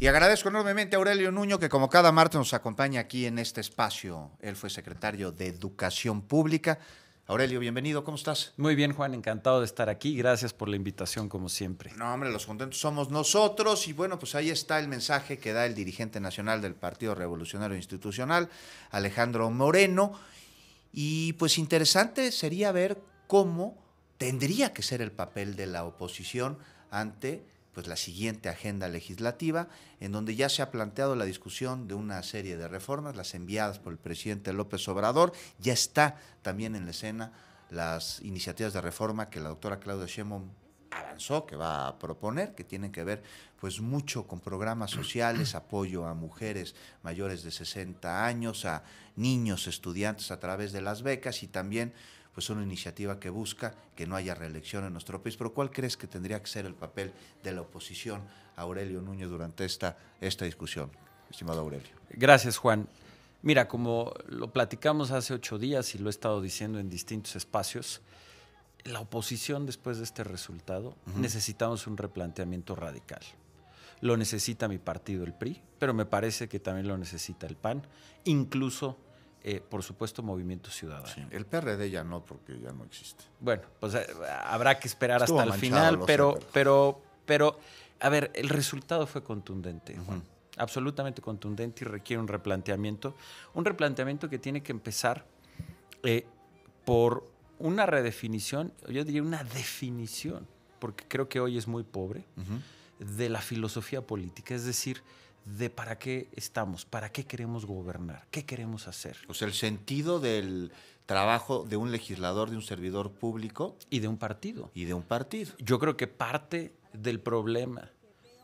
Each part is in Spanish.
Y agradezco enormemente a Aurelio Nuño, que como cada martes nos acompaña aquí en este espacio. Él fue secretario de Educación Pública. Aurelio, bienvenido, ¿cómo estás? Muy bien, Juan, encantado de estar aquí. Gracias por la invitación, como siempre. No, hombre, los contentos somos nosotros. Y bueno, pues ahí está el mensaje que da el dirigente nacional del Partido Revolucionario Institucional, Alejandro Moreno. Y pues interesante sería ver cómo tendría que ser el papel de la oposición ante pues la siguiente agenda legislativa, en donde ya se ha planteado la discusión de una serie de reformas, las enviadas por el presidente López Obrador. Ya está también en la escena las iniciativas de reforma que la doctora Claudia Sheinbaum avanzó, que va a proponer, que tienen que ver pues mucho con programas sociales, apoyo a mujeres mayores de 60 años, a niños estudiantes a través de las becas, y también pues una iniciativa que busca que no haya reelección en nuestro país. Pero ¿cuál crees que tendría que ser el papel de la oposición, Aurelio Nuño, durante esta discusión, estimado Aurelio? Gracias, Juan. Mira, como lo platicamos hace 8 días y lo he estado diciendo en distintos espacios, la oposición después de este resultado necesitamos un replanteamiento radical. Lo necesita mi partido, el PRI, pero me parece que también lo necesita el PAN, incluso por supuesto, Movimiento Ciudadano. Sí, el PRD ya no, porque ya no existe. Bueno, pues habrá que esperar Estuvo hasta el manchado, final, pero, a ver, el resultado fue contundente, Juan. Absolutamente contundente, y requiere un replanteamiento que tiene que empezar por una redefinición, yo diría una definición, porque creo que hoy es muy pobre, de la filosofía política, es decir, de para qué estamos, para qué queremos gobernar, qué queremos hacer. O sea, el sentido del trabajo de un legislador, de un servidor público. Y de un partido. Y de un partido. Yo creo que parte del problema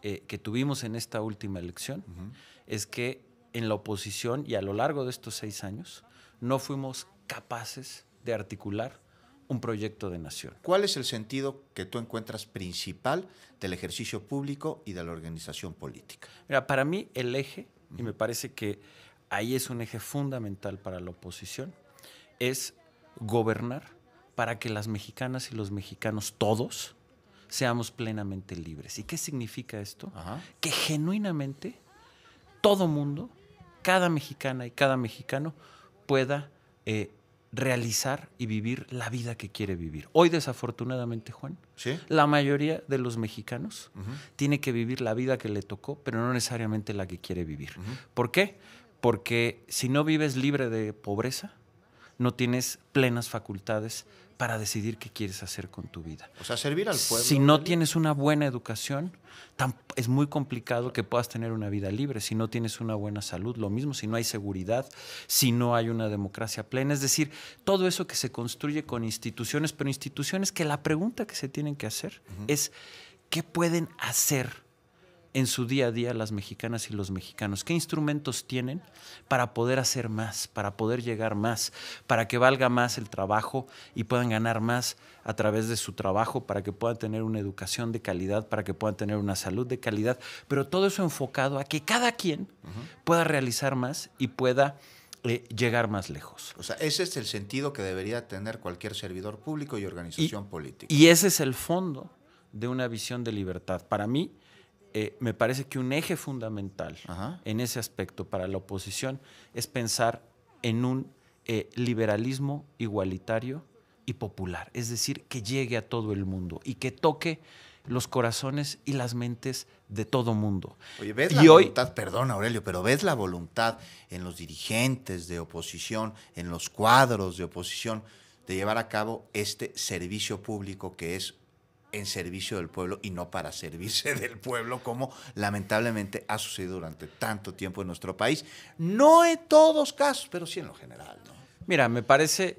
que tuvimos en esta última elección es que en la oposición y a lo largo de estos 6 años no fuimos capaces de articular un proyecto de nación. ¿Cuál es el sentido que tú encuentras principal del ejercicio público y de la organización política? Mira, para mí el eje, y me parece que ahí es un eje fundamental para la oposición, es gobernar para que las mexicanas y los mexicanos todos seamos plenamente libres. ¿Y qué significa esto? Que genuinamente todo mundo, cada mexicana y cada mexicano pueda realizar y vivir la vida que quiere vivir. Hoy, desafortunadamente, Juan, ¿sí? La mayoría de los mexicanos tiene que vivir la vida que le tocó, pero no necesariamente la que quiere vivir. ¿Por qué? Porque si no vives libre de pobreza, no tienes plenas facultades para decidir qué quieres hacer con tu vida. O sea, servir al pueblo. Si no tienes una buena educación, es muy complicado que puedas tener una vida libre. Si no tienes una buena salud, lo mismo. Si no hay seguridad, si no hay una democracia plena. Es decir, todo eso que se construye con instituciones, pero instituciones que la pregunta que se tienen que hacer es ¿qué pueden hacer en su día a día las mexicanas y los mexicanos? ¿Qué instrumentos tienen para poder hacer más, para poder llegar más, para que valga más el trabajo y puedan ganar más a través de su trabajo, para que puedan tener una educación de calidad, para que puedan tener una salud de calidad? Pero todo eso enfocado a que cada quien pueda realizar más y pueda llegar más lejos. O sea, ese es el sentido que debería tener cualquier servidor público y organización política. Y ese es el fondo de una visión de libertad. Para mí, me parece que un eje fundamental en ese aspecto para la oposición es pensar en un liberalismo igualitario y popular, es decir, que llegue a todo el mundo y que toque los corazones y las mentes de todo mundo. Oye, ¿ves la voluntad, perdón Aurelio, pero ves la voluntad en los dirigentes de oposición, en los cuadros de oposición, de llevar a cabo este servicio público que es en servicio del pueblo y no para servirse del pueblo, como lamentablemente ha sucedido durante tanto tiempo en nuestro país? No en todos casos, pero sí en lo general, ¿no? Mira, me parece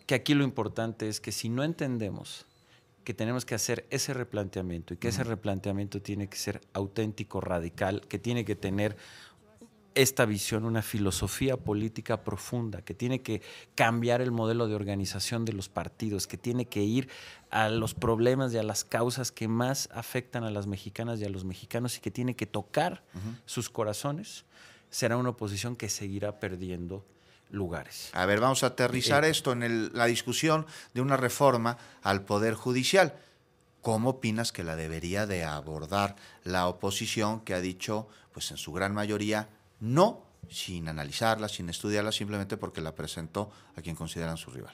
que aquí lo importante es que si no entendemos que tenemos que hacer ese replanteamiento y que ese replanteamiento tiene que ser auténtico, radical, que tiene que tener esta visión, una filosofía política profunda, que tiene que cambiar el modelo de organización de los partidos, que tiene que ir a los problemas y a las causas que más afectan a las mexicanas y a los mexicanos y que tiene que tocar sus corazones, será una oposición que seguirá perdiendo lugares. A ver, vamos a aterrizar esto en la discusión de una reforma al Poder Judicial. ¿cómo opinas que la debería de abordar la oposición, que ha dicho, pues en su gran mayoría, no, sin analizarla, sin estudiarla, simplemente porque la presentó a quien consideran su rival?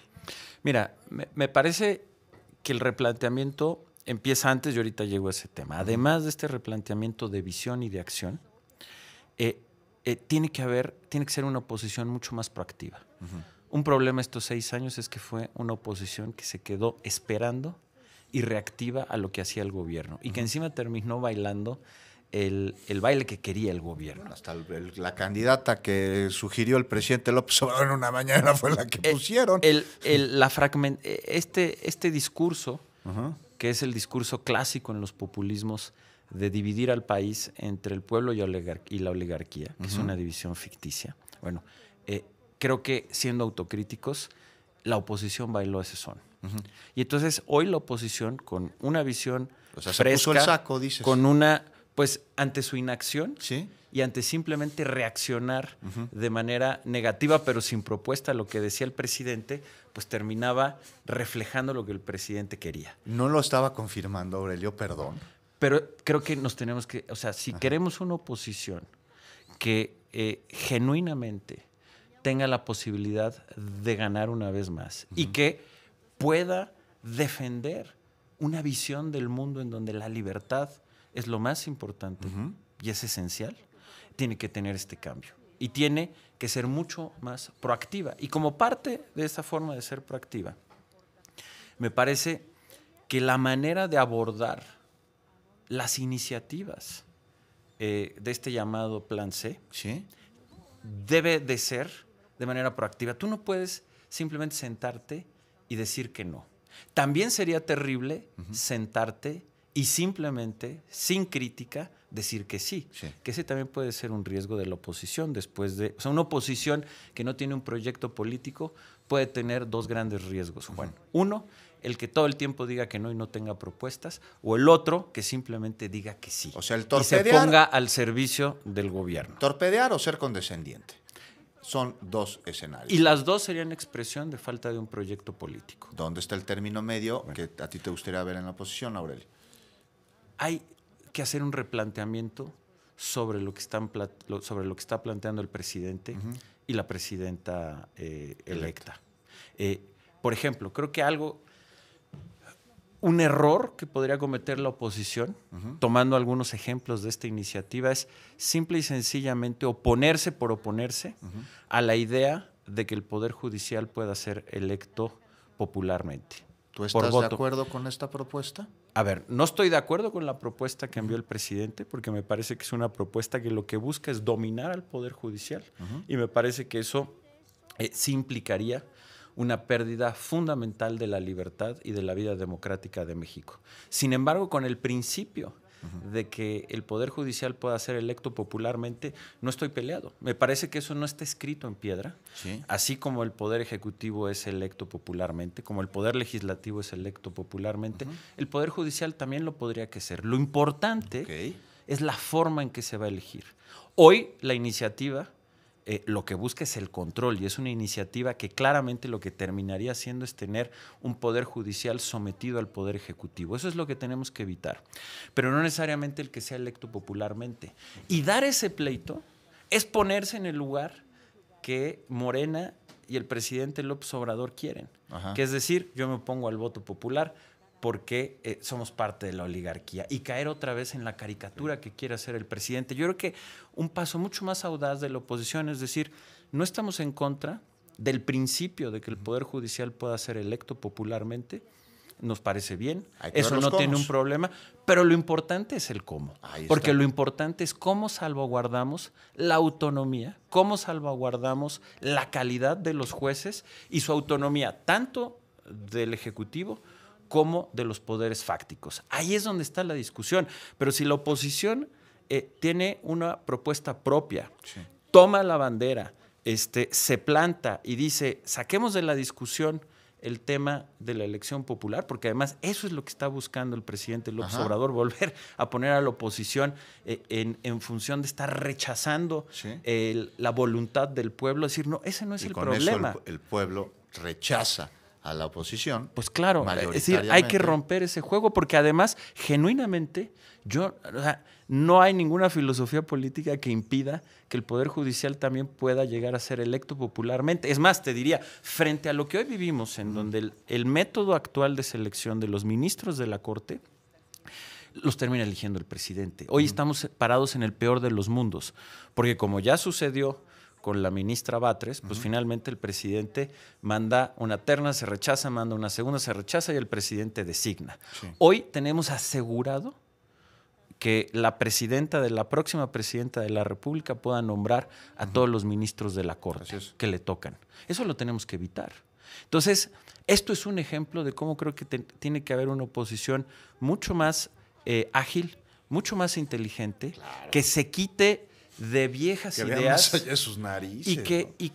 Mira, me parece que el replanteamiento empieza antes y ahorita llego a ese tema. Además de este replanteamiento de visión y de acción, tiene que ser una oposición mucho más proactiva. Un problema estos 6 años es que fue una oposición que se quedó esperando y reactiva a lo que hacía el gobierno y que encima terminó bailando el baile que quería el gobierno. Bueno, hasta la candidata que sugirió el presidente López Obrador en una mañana fue la que pusieron. Este discurso, que es el discurso clásico en los populismos de dividir al país entre el pueblo y la oligarquía, que es una división ficticia. Bueno, creo que siendo autocríticos, la oposición bailó ese son. Y entonces hoy la oposición, con una visión fresca, se puso el saco, dices. con una, pues ante su inacción, ¿sí?, y ante simplemente reaccionar de manera negativa, pero sin propuesta a lo que decía el presidente, pues terminaba reflejando lo que el presidente quería. No lo estaba confirmando, Aurelio, perdón. Pero creo que nos tenemos que, o sea, si queremos una oposición que genuinamente tenga la posibilidad de ganar una vez más y que pueda defender una visión del mundo en donde la libertad es lo más importante y es esencial, tiene que tener este cambio y tiene que ser mucho más proactiva. Y como parte de esa forma de ser proactiva, me parece que la manera de abordar las iniciativas de este llamado Plan C, ¿sí?, debe de ser de manera proactiva. Tú no puedes simplemente sentarte y decir que no. También sería terrible sentarte y simplemente, sin crítica, decir que sí. Que ese también puede ser un riesgo de la oposición después de... O sea, una oposición que no tiene un proyecto político puede tener 2 grandes riesgos, Juan. Uno, el que todo el tiempo diga que no y no tenga propuestas, o el otro, que simplemente diga que sí. O sea, el torpedear, y se ponga al servicio del gobierno. Torpedear o ser condescendiente. Son 2 escenarios. Y las 2 serían expresión de falta de un proyecto político. ¿Dónde está el término medio que a ti te gustaría ver en la oposición, Aurelio? Hay que hacer un replanteamiento sobre lo que está planteando el presidente y la presidenta electa. Por ejemplo, creo que un error que podría cometer la oposición, tomando algunos ejemplos de esta iniciativa, es simple y sencillamente oponerse por oponerse a la idea de que el Poder Judicial pueda ser electo popularmente. ¿Tú estás de acuerdo con esta propuesta? A ver, no estoy de acuerdo con la propuesta que envió el presidente, porque me parece que es una propuesta que lo que busca es dominar al Poder Judicial, y me parece que eso sí implicaría una pérdida fundamental de la libertad y de la vida democrática de México. Sin embargo, con el principio de que el Poder Judicial pueda ser electo popularmente, no estoy peleado. Me parece que eso no está escrito en piedra. Sí. Así como el Poder Ejecutivo es electo popularmente, como el Poder Legislativo es electo popularmente, el Poder Judicial también lo podría que ser. Lo importante es la forma en que se va a elegir. Hoy la iniciativa lo que busca es el control, y es una iniciativa que claramente lo que terminaría haciendo es tener un Poder Judicial sometido al Poder Ejecutivo. Eso es lo que tenemos que evitar, pero no necesariamente el que sea electo popularmente. Y dar ese pleito es ponerse en el lugar que Morena y el presidente López Obrador quieren, que es decir, yo me opongo al voto popular porque somos parte de la oligarquía, y caer otra vez en la caricatura que quiere hacer el presidente. Yo creo que un paso mucho más audaz de la oposición es decir, no estamos en contra del principio de que el Poder Judicial pueda ser electo popularmente, nos parece bien, eso no tiene un problema, pero lo importante es el cómo, porque lo importante es cómo salvaguardamos la autonomía, cómo salvaguardamos la calidad de los jueces y su autonomía, tanto del Ejecutivo como de los poderes fácticos. Ahí es donde está la discusión. Pero si la oposición tiene una propuesta propia, toma la bandera, se planta y dice, saquemos de la discusión el tema de la elección popular, porque además eso es lo que está buscando el presidente López Obrador, volver a poner a la oposición en función de estar rechazando la voluntad del pueblo, decir, no, ese no es el problema. Con eso el pueblo rechaza a la oposición. Pues claro, es decir, hay que romper ese juego porque además, genuinamente, o sea, no hay ninguna filosofía política que impida que el Poder Judicial también pueda llegar a ser electo popularmente. Es más, te diría, frente a lo que hoy vivimos, en donde el método actual de selección de los ministros de la Corte los termina eligiendo el presidente. Hoy estamos parados en el peor de los mundos, porque como ya sucedió con la ministra Batres, pues finalmente el presidente manda una terna, se rechaza, manda una segunda, se rechaza y el presidente designa. Sí. Hoy tenemos asegurado que la próxima presidenta de la República pueda nombrar a todos los ministros de la Corte que le tocan. Eso lo tenemos que evitar. Entonces, esto es un ejemplo de cómo creo que tiene que haber una oposición mucho más ágil, mucho más inteligente, claro, que se quite de viejas que ideas más allá de sus narices, y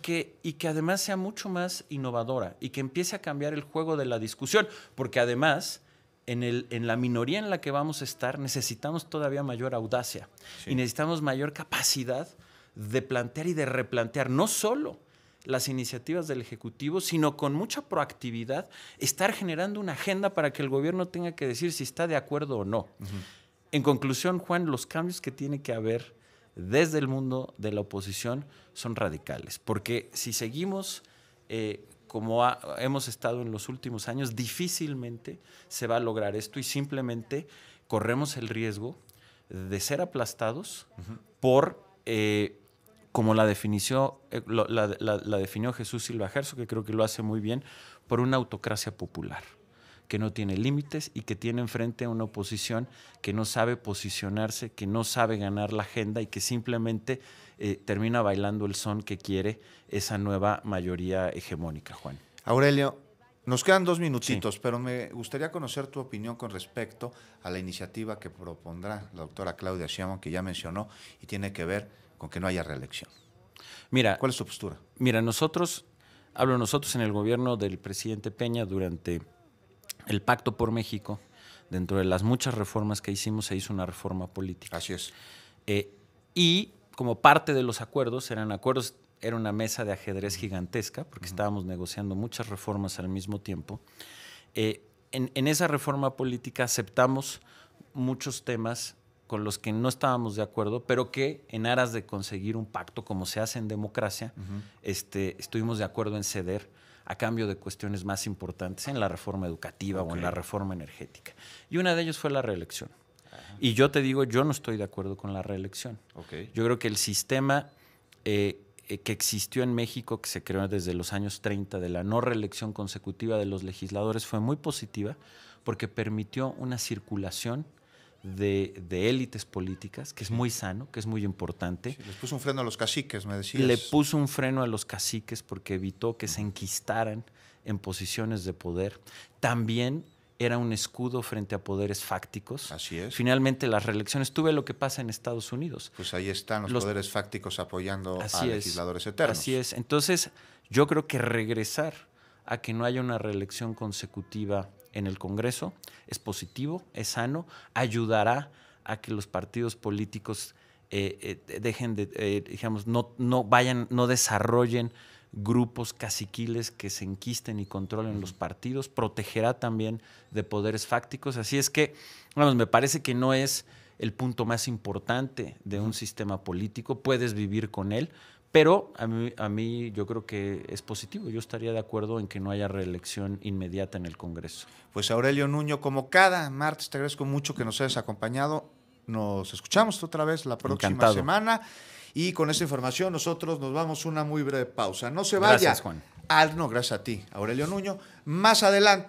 que además sea mucho más innovadora y que empiece a cambiar el juego de la discusión, porque además en la minoría en la que vamos a estar necesitamos todavía mayor audacia, sí, y necesitamos mayor capacidad de plantear y de replantear no solo las iniciativas del Ejecutivo, sino con mucha proactividad estar generando una agenda para que el gobierno tenga que decir si está de acuerdo o no. En conclusión, Juan, los cambios que tiene que haber desde el mundo de la oposición son radicales, porque si seguimos como hemos estado en los últimos años, difícilmente se va a lograr esto y simplemente corremos el riesgo de ser aplastados por, como la definió Jesús Silva Herzog, que creo que lo hace muy bien, por una autocracia popular que no tiene límites y que tiene enfrente a una oposición que no sabe posicionarse, que no sabe ganar la agenda y que simplemente termina bailando el son que quiere esa nueva mayoría hegemónica, Juan. Aurelio, nos quedan 2 minutitos, Sí, pero me gustaría conocer tu opinión con respecto a la iniciativa que propondrá la doctora Claudia Sheinbaum, que ya mencionó, y tiene que ver con que no haya reelección. Mira, ¿cuál es tu postura? Mira, nosotros en el gobierno del presidente Peña durante el Pacto por México, dentro de las muchas reformas que hicimos, se hizo una reforma política. Así es. Y como parte de los acuerdos, era una mesa de ajedrez gigantesca, porque estábamos negociando muchas reformas al mismo tiempo. En esa reforma política aceptamos muchos temas con los que no estábamos de acuerdo, pero que en aras de conseguir un pacto, como se hace en democracia, estuvimos de acuerdo en ceder a cambio de cuestiones más importantes en la reforma educativa o en la reforma energética. Y una de ellas fue la reelección. Y yo te digo, yo no estoy de acuerdo con la reelección. Yo creo que el sistema que existió en México, que se creó desde los años 30, de la no reelección consecutiva de los legisladores, fue muy positiva porque permitió una circulación de élites políticas, que es muy sano, que es muy importante. Sí, les puso un freno a los caciques, me decías. Le puso un freno a los caciques porque evitó que se enquistaran en posiciones de poder. También era un escudo frente a poderes fácticos. Así es. Finalmente, las reelecciones, tú ves lo que pasa en Estados Unidos. Pues ahí están los poderes fácticos apoyando a legisladores eternos. Así es. Entonces, yo creo que regresar a que no haya una reelección consecutiva en el Congreso es positivo, es sano, ayudará a que los partidos políticos dejen de, digamos, no desarrollen grupos caciquiles que se enquisten y controlen los partidos, protegerá también de poderes fácticos. Así es que, vamos, me parece que no es el punto más importante de un sistema político, puedes vivir con él, pero a mí yo creo que es positivo. Yo estaría de acuerdo en que no haya reelección inmediata en el Congreso. Pues Aurelio Nuño, como cada martes, te agradezco mucho que nos hayas acompañado. Nos escuchamos otra vez la próxima semana. Y con esta información nosotros nos vamos a una muy breve pausa. No se vaya. Gracias, Juan. No, gracias a ti, Aurelio Nuño. Más adelante.